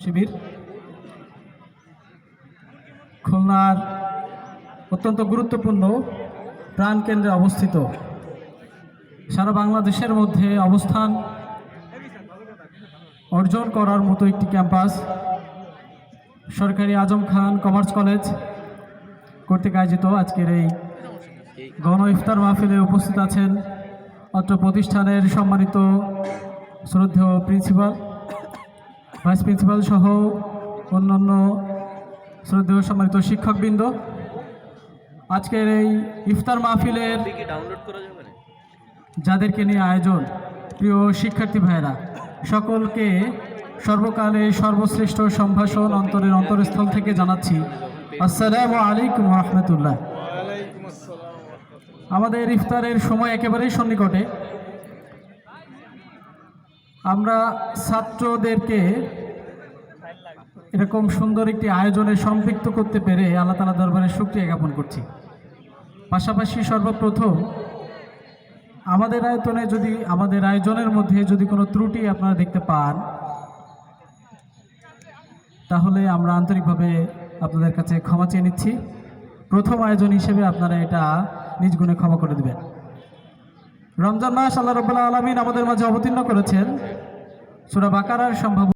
শিবির খুলনার অত্যন্ত গুরুত্বপূর্ণ প্রাণকেন্দ্রে অবস্থিত, সারা বাংলাদেশের মধ্যে অবস্থান অর্জন করার মতো একটি ক্যাম্পাস সরকারি আজম খান কমার্স কলেজ কর্তৃক আয়োজিত আজকের এই গণ ইফতার মাহফিলে উপস্থিত আছেন অত্র প্রতিষ্ঠানের সম্মানিত শ্রদ্ধেয় প্রিন্সিপাল, ভাইস প্রিন্সিপাল সহ অন্যান্য শ্রদ্ধেয় সম্মানিত শিক্ষকবৃন্দ। আজকের এই ইফতার মাহফিলের যাদেরকে নিয়ে আয়োজন, প্রিয় শিক্ষার্থী ভাইয়েরা, সকলকে সর্বকালে সর্বশ্রেষ্ঠ সম্ভাষণ অন্তরের অন্তরস্থল থেকে জানাচ্ছি আসসালামু আলাইকুম রহমতুল্লাহ। আমাদের ইফতারের সময় একেবারেই সন্নিকটে। আমরা ছাত্রদেরকে এরকম সুন্দর একটি আয়োজনে সম্পৃক্ত করতে পেরে আল্লাহ তাআলার দরবারে শুকরিয়া জ্ঞাপন করছি। পাশাপাশি সর্বপ্রথম আমাদের আয়োজনের মধ্যে যদি কোনো ত্রুটি আপনারা দেখতে পান, তাহলে আমরা আন্তরিকভাবে আপনাদের কাছে ক্ষমা চেয়ে নিচ্ছি। প্রথম আয়োজন হিসেবে আপনারা এটা নিজ গুণে ক্ষমা করে দেবেন। রমজান মাস আল্লাহ রাব্বুল আলামিন আমাদের মাঝে অবতীর্ণ করেছেন সূরা বাকারার সম্ভাব্য